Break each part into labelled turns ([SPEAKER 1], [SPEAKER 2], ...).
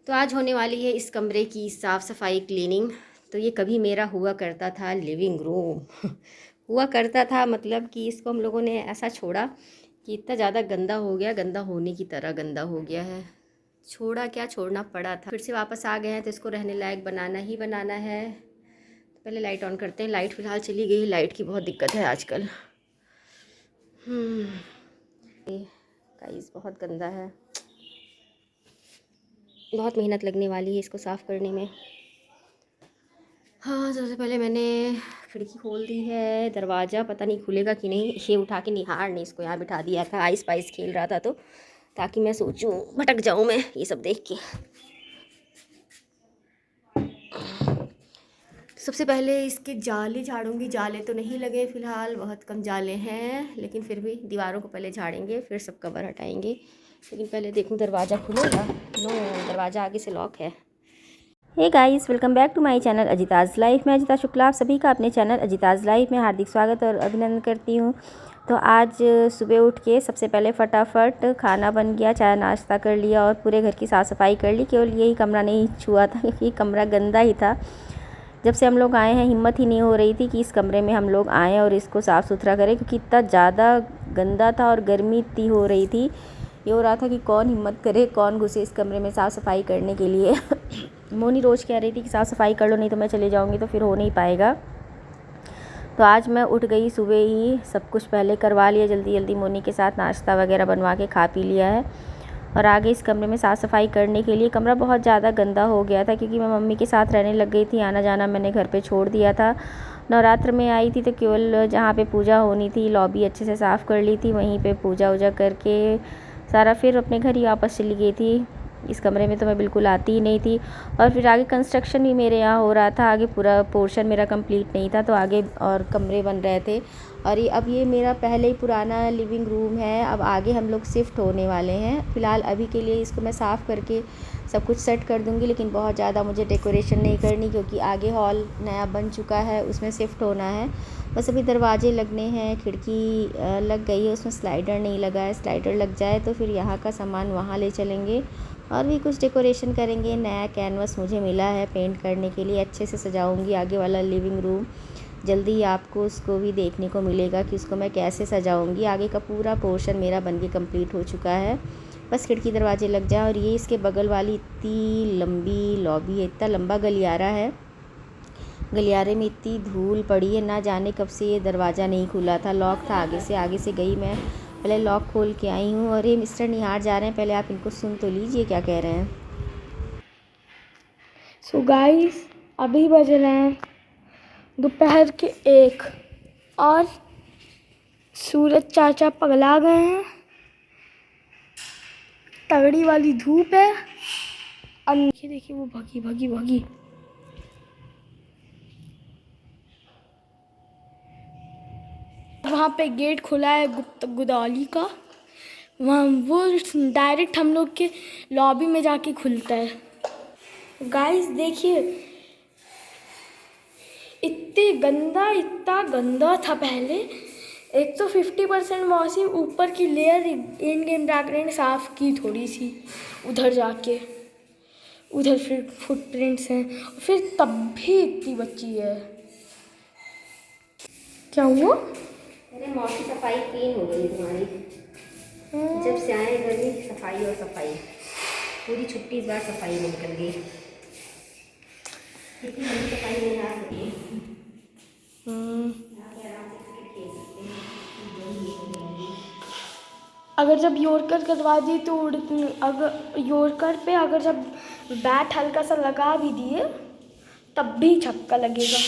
[SPEAKER 1] तो आज होने वाली है इस कमरे की साफ़ सफाई क्लीनिंग। तो ये कभी मेरा हुआ करता था लिविंग रूम हुआ करता था, मतलब कि इसको हम लोगों ने ऐसा छोड़ा कि इतना ज़्यादा गंदा हो गया, गंदा होने की तरह गंदा हो गया है। छोड़ा क्या, छोड़ना पड़ा था। फिर से वापस आ गए हैं तो इसको रहने लायक बनाना ही बनाना है। तो पहले लाइट ऑन करते हैं। लाइट फ़िलहाल चली गई, लाइट की बहुत दिक्कत है आजकल। गाइस बहुत गंदा है, बहुत मेहनत लगने वाली है इसको साफ़ करने में। हाँ, सबसे पहले मैंने खिड़की खोल दी है। दरवाज़ा पता नहीं खुलेगा कि नहीं। ये उठा के निहार ने इसको यहाँ बिठा दिया था, आइस पाइस खेल रहा था तो, ताकि मैं सोचूं भटक जाऊं मैं ये सब देख के। सबसे पहले इसके जाले झाड़ूंगी। जाले तो नहीं लगे फ़िलहाल, बहुत कम जाले हैं, लेकिन फिर भी दीवारों को पहले झाड़ेंगे, फिर सब कवर हटाएंगे। लेकिन पहले देखूं दरवाज़ा खुलेगा। नो, दरवाज़ा आगे से लॉक है। Hey guys, welcome back to my channel Ajita's life. मैं अजिता शुक्ला, आप सभी का अपने चैनल अजिताज़ लाइफ में हार्दिक स्वागत और अभिनंदन करती हूँ। तो आज सुबह उठ के सबसे पहले फटाफट खाना बन गया, चाय नाश्ता कर लिया और पूरे घर की साफ़ सफाई कर ली। केवल यही कमरा नहीं छुआ था क्योंकि कमरा गंदा ही था। जब से हम लोग आए हैं हिम्मत ही नहीं हो रही थी कि इस कमरे में हम लोग आएँ और इसको साफ़ सुथरा करें, क्योंकि इतना ज़्यादा गंदा था और गर्मी इतनी हो रही थी। ये हो रहा था कि कौन हिम्मत करे, कौन घुसे इस कमरे में साफ़ सफाई करने के लिए। मोनी रोज़ कह रही थी कि साफ़ सफाई कर लो, नहीं तो मैं चले जाऊंगी तो फिर हो नहीं पाएगा। तो आज मैं उठ गई, सुबह ही सब कुछ पहले करवा लिया, जल्दी जल्दी मोनी के साथ नाश्ता वगैरह बनवा के खा पी लिया है और आगे इस कमरे में साफ़ सफाई करने के लिए। कमरा बहुत ज़्यादा गंदा हो गया था क्योंकि मैं मम्मी के साथ रहने लग गई थी। आना जाना मैंने घर पे छोड़ दिया था। नवरात्र में आई थी तो केवल जहाँ पे पूजा होनी थी लॉबी अच्छे से साफ़ कर ली थी, वहीं पे पूजा वूजा करके सारा फिर अपने घर ही वापस चली गई थी। इस कमरे में तो मैं बिल्कुल आती ही नहीं थी। और फिर आगे कंस्ट्रक्शन भी मेरे यहाँ हो रहा था, आगे पूरा पोर्शन मेरा कंप्लीट नहीं था, तो आगे और कमरे बन रहे थे। और ये मेरा पहले ही पुराना लिविंग रूम है। अब आगे हम लोग शिफ्ट होने वाले हैं। फ़िलहाल अभी के लिए इसको मैं साफ़ करके सब कुछ सेट कर दूँगी, लेकिन बहुत ज़्यादा मुझे डेकोरेशन नहीं करनी क्योंकि आगे हॉल नया बन चुका है, उसमें शिफ्ट होना है। बस अभी दरवाजे लगने हैं, खिड़की लग गई है, उसमें स्लाइडर नहीं लगा है। स्लाइडर लग जाए तो फिर यहाँ का सामान वहाँ ले चलेंगे और भी कुछ डेकोरेशन करेंगे। नया कैनवस मुझे मिला है पेंट करने के लिए, अच्छे से सजाऊंगी आगे वाला लिविंग रूम। जल्दी ही आपको उसको भी देखने को मिलेगा कि उसको मैं कैसे सजाऊंगी। आगे का पूरा पोर्शन मेरा बनके कंप्लीट हो चुका है, बस खिड़की दरवाजे लग जाए। और ये इसके बगल वाली इतनी लंबी लॉबी है, इतना लंबा गलियारा है। गलियारे में इतनी धूल पड़ी है, ना जाने कब से ये दरवाज़ा नहीं खुला था, लॉक था। आगे से गई मैं, पहले लॉक खोल के आई हूँ। और ये मिस्टर निहार जा रहे हैं, पहले आप इनको सुन तो लीजिए क्या कह रहे हैं।
[SPEAKER 2] सो गाइस, अभी बज रहे हैं दोपहर के 1 और सूरज चाचा पगला गए हैं। तगड़ी वाली धूप है और देखिए वो भगी भगी भगी। वहाँ पे गेट खुला है गुदौली का, वहाँ वो डायरेक्ट हम लोग के लॉबी में जाके खुलता है। गाइस देखिए, इतना गंदा था पहले। एक तो 50% मौसम ऊपर की लेयर इन गेम जाकर ने साफ़ की थोड़ी सी, उधर जाके उधर फिर फुटप्रिंट्स हैं, फिर तब भी इतनी बची है। क्या हुआ?
[SPEAKER 1] अरे मौसम सफाई क्लीन हो गई तुम्हारी। जब से आए घर में सफाई और सफाई, पूरी छुट्टी इस बार सफाई में निकल गई। इतनी बड़ी सफाई नहीं आ सकी।
[SPEAKER 2] अगर जब योरकर करवा दी तो अगर योरकर पे अगर जब बैट हल्का सा लगा भी दिए तब भी छक्का लगेगा।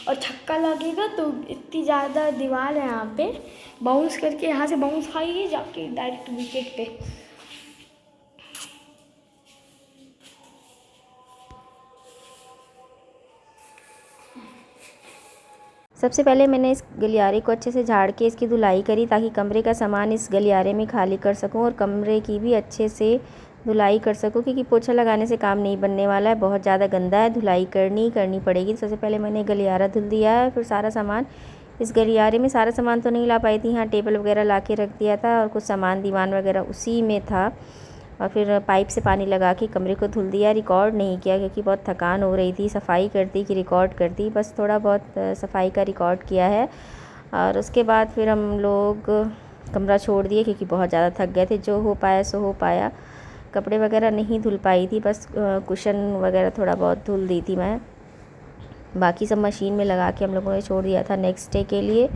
[SPEAKER 2] और छक्का लगेगा तो इतनी ज़्यादा दीवार है यहाँ पे, बाउंस करके यहाँ से बाउंस खाएगी जाके डायरेक्ट विकेट पे।
[SPEAKER 1] सबसे पहले मैंने इस गलियारे को अच्छे से झाड़ के इसकी धुलाई करी, ताकि कमरे का सामान इस गलियारे में खाली कर सकूं और कमरे की भी अच्छे से धुलाई कर सकूं, क्योंकि पोछा लगाने से काम नहीं बनने वाला है, बहुत ज़्यादा गंदा है, धुलाई करनी पड़ेगी। सबसे पहले मैंने गलियारा धुल दिया है, फिर सारा सामान इस गलियारे में, सारा सामान तो नहीं ला पाई थी, यहाँ टेबल वगैरह ला के रख दिया था और कुछ सामान दीवान वगैरह उसी में था। और फिर पाइप से पानी लगा के कमरे को धुल दिया। रिकॉर्ड नहीं किया क्योंकि बहुत थकान हो रही थी, सफाई करती कि रिकॉर्ड करती, बस थोड़ा बहुत सफाई का रिकॉर्ड किया है। और उसके बाद फिर हम लोग कमरा छोड़ दिए क्योंकि बहुत ज़्यादा थक गए थे। जो हो पाया सो हो पाया। कपड़े वगैरह नहीं धुल पाई थी, बस कुशन वगैरह थोड़ा बहुत धुल दी थी मैं, बाकी सब मशीन में लगा के हम लोगों ने छोड़ दिया था नेक्स्ट डे के लिए।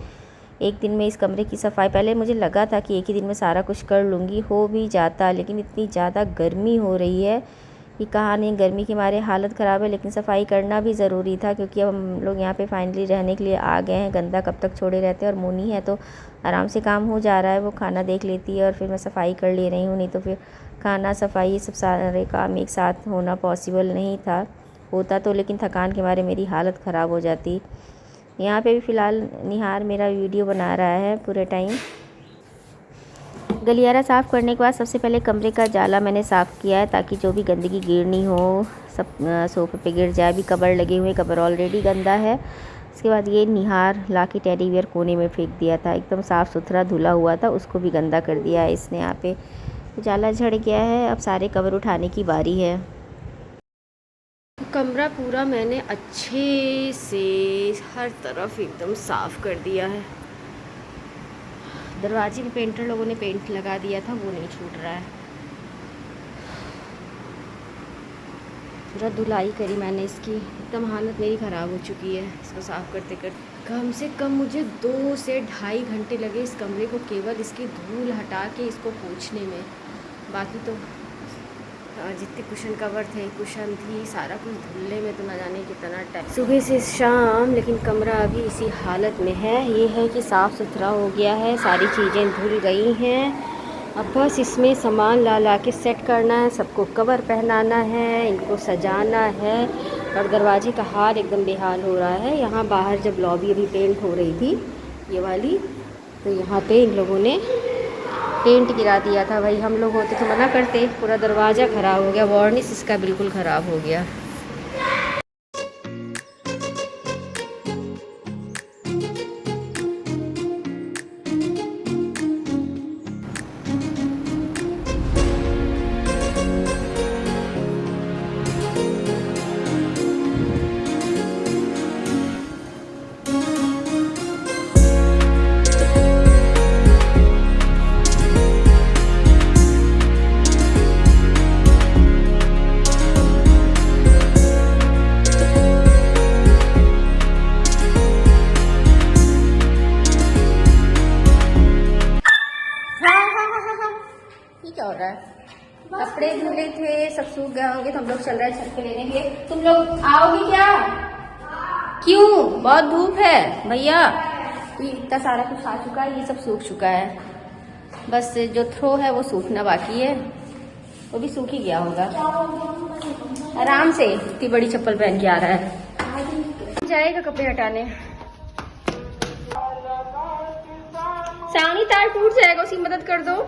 [SPEAKER 1] एक दिन में इस कमरे की सफाई, पहले मुझे लगा था कि एक ही दिन में सारा कुछ कर लूँगी, हो भी जाता, लेकिन इतनी ज़्यादा गर्मी हो रही है कि कहा नहीं, गर्मी के मारे हालत ख़राब है। लेकिन सफाई करना भी ज़रूरी था क्योंकि अब हम लोग यहाँ पे फाइनली रहने के लिए आ गए हैं। गंदा कब तक छोड़े रहते हैं। और मोनी है तो आराम से काम हो जा रहा है, वो खाना देख लेती है और फिर मैं सफाई कर ले रही हूँ। नहीं तो फिर खाना सफाई ये सब सारे काम एक साथ होना पॉसिबल नहीं था, होता तो, लेकिन थकान के मारे मेरी हालत ख़राब हो जाती। यहाँ पे भी फ़िलहाल निहार मेरा वीडियो बना रहा है पूरे टाइम। गलियारा साफ़ करने के बाद सबसे पहले कमरे का जाला मैंने साफ़ किया है ताकि जो भी गंदगी गिरनी हो सब सोफ़े पे गिर जाए। अभी कबर लगे हुए, कबर ऑलरेडी गंदा है। उसके बाद ये निहार ला के टेडी बियर कोने में फेंक दिया था, एकदम साफ़ सुथरा धुला हुआ था, उसको भी गंदा कर दिया है इसने। यहाँ पे जाला झड़ गया है, अब सारे कवर उठाने की बारी है। कमरा पूरा मैंने अच्छे से हर तरफ एकदम साफ़ कर दिया है। दरवाजे में पेंटर लोगों ने पेंट लगा दिया था, वो नहीं छूट रहा है। पूरा धुलाई करी मैंने इसकी, एकदम हालत मेरी ख़राब हो चुकी है इसको साफ़ करते करते। कम से कम मुझे 2 से ढाई घंटे लगे इस कमरे को केवल इसकी धूल हटा के इसको पोंछने में। बाकी तो जितने कुशन कवर थे, कुशन थी, सारा कुछ धुलने में तो ना जाने कितना टाइम, सुबह से शाम। लेकिन कमरा अभी इसी हालत में है। ये है कि साफ़ सुथरा हो गया है, सारी चीज़ें धुल गई हैं। अब बस इसमें सामान ला ला के सेट करना है, सबको कवर पहनाना है, इनको सजाना है। और दरवाजे का हाल एकदम बेहाल हो रहा है। यहाँ बाहर जब लॉबी अभी पेंट हो रही थी ये वाली, तो यहाँ पे इन लोगों ने पेंट गिरा दिया था। भाई हम लोग होते तो मना करते, पूरा दरवाज़ा ख़राब हो गया, वार्निश इसका बिल्कुल ख़राब हो गया। क्या हो रहा है? कपड़े धुले थे, सब सूख गए होंगे, तो हम लोग चल रहे हैं छत पे लेने के लिए। तुम लोग आओगे क्या? क्यों? बहुत धूप है भैया। ये इतना सारा कुछ आ चुका है, ये सब सूख चुका है, बस जो थ्रो है वो सूखना बाकी है, वो भी सूख ही गया होगा। आराम से, इतनी बड़ी चप्पल पहन के आ रहा है, जाएगा कपड़े हटाने। सावनी तार टूट जाएगा, उसकी मदद कर दो।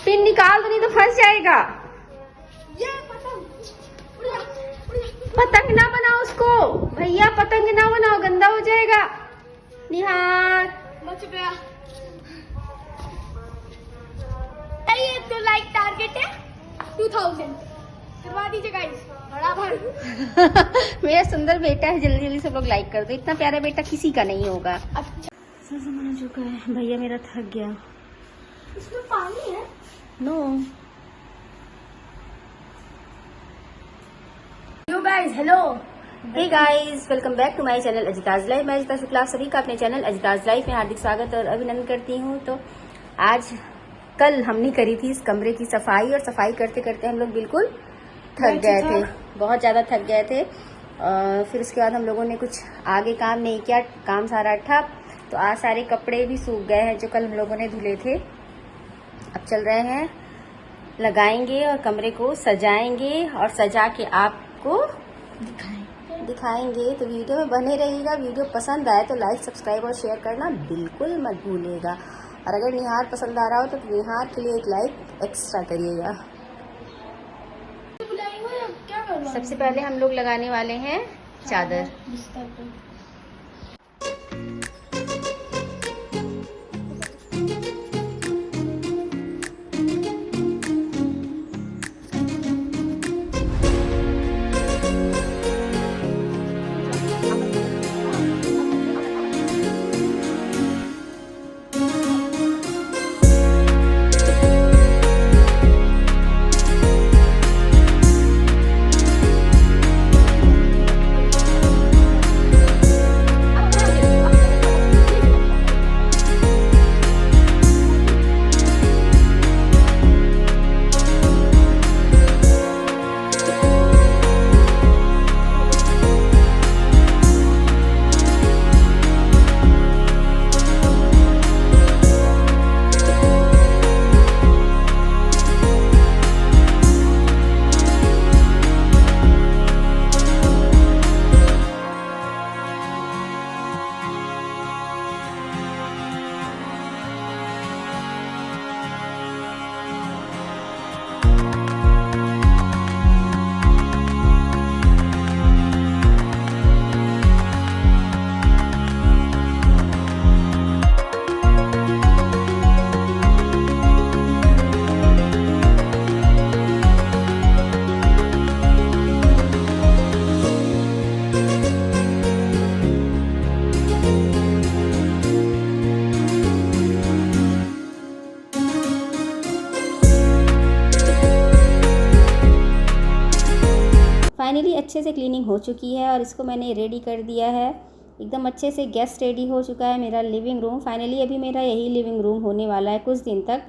[SPEAKER 1] पिन निकाल दो नहीं तो फंस जाएगा। पतंग ना बनाओ उसको भैया, पतंग ना बनाओ, गंदा हो जाएगा। निहार बच गया। ये तो लाइक टारगेट है 2000 करवा दीजिए गाइस, बराबर। मेरा सुंदर बेटा है, जल्दी जल्दी सब लोग लाइक कर दो, इतना प्यारा बेटा किसी का नहीं होगा। अच्छा सामान आ चुका है, भैया मेरा थक गया। इसमें पानी है? No. Hello guys, hello, hey guys, welcome back to my channel Ajita's life. मैं अजिता शुक्ला, सभी का अपने चैनल अजिताज लाइफ में हार्दिक स्वागत और अभिनंदन करती हूँ। तो आज कल हमने करी थी इस कमरे की सफाई, और सफाई करते करते हम लोग बिल्कुल थक गए थे, बहुत ज़्यादा थक गए थे। फिर उसके बाद हम लोगों ने कुछ आगे काम नहीं किया, काम सारा ठप। तो आज सारे कपड़े भी सूख गए हैं जो कल हम लोगों ने धुले थे। अब चल रहे हैं, लगाएंगे और कमरे को सजाएंगे और सजा के आपको दिखाएंगे। तो वीडियो में बने रहिएगा। वीडियो पसंद आए तो लाइक, सब्सक्राइब और शेयर करना बिल्कुल मत भूलिएगा। और अगर निहार पसंद आ रहा हो तो निहार के लिए एक लाइक एक्स्ट्रा करिएगा। सबसे पहले हम लोग लगाने वाले हैं चादर।
[SPEAKER 3] अच्छे से क्लीनिंग हो चुकी है और इसको मैंने रेडी कर दिया है। एकदम अच्छे से गेस्ट रेडी हो चुका है मेरा लिविंग रूम। फाइनली अभी मेरा यही लिविंग रूम होने वाला है कुछ दिन तक।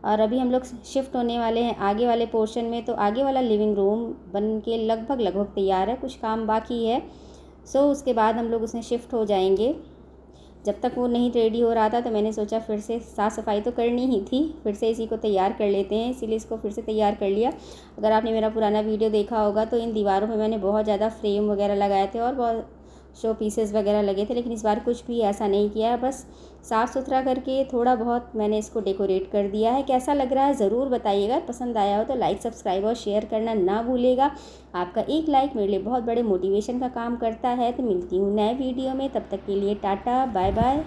[SPEAKER 3] और अभी हम लोग शिफ्ट होने वाले हैं आगे वाले पोर्शन में। तो आगे वाला लिविंग रूम बन के लगभग तैयार है, कुछ काम बाकी है। सो उसके बाद हम लोग उसमें शिफ्ट हो जाएंगे। जब तक वो नहीं रेडी हो रहा था तो मैंने सोचा फिर से साफ़ सफाई तो करनी ही थी, फिर से इसी को तैयार कर लेते हैं, इसीलिए इसको फिर से तैयार कर लिया। अगर आपने मेरा पुराना वीडियो देखा होगा तो इन दीवारों में मैंने बहुत ज़्यादा फ्रेम वगैरह लगाए थे और बहुत शो पीसेस वगैरह लगे थे, लेकिन इस बार कुछ भी ऐसा नहीं किया है। बस साफ़ सुथरा करके थोड़ा बहुत मैंने इसको डेकोरेट कर दिया है। कैसा लग रहा है ज़रूर बताइएगा। पसंद आया हो तो लाइक, सब्सक्राइब और शेयर करना ना भूलिएगा। आपका एक लाइक मेरे लिए बहुत बड़े मोटिवेशन का काम करता है। तो मिलती हूँ नए वीडियो में, तब तक के लिए टाटा बाय बाय।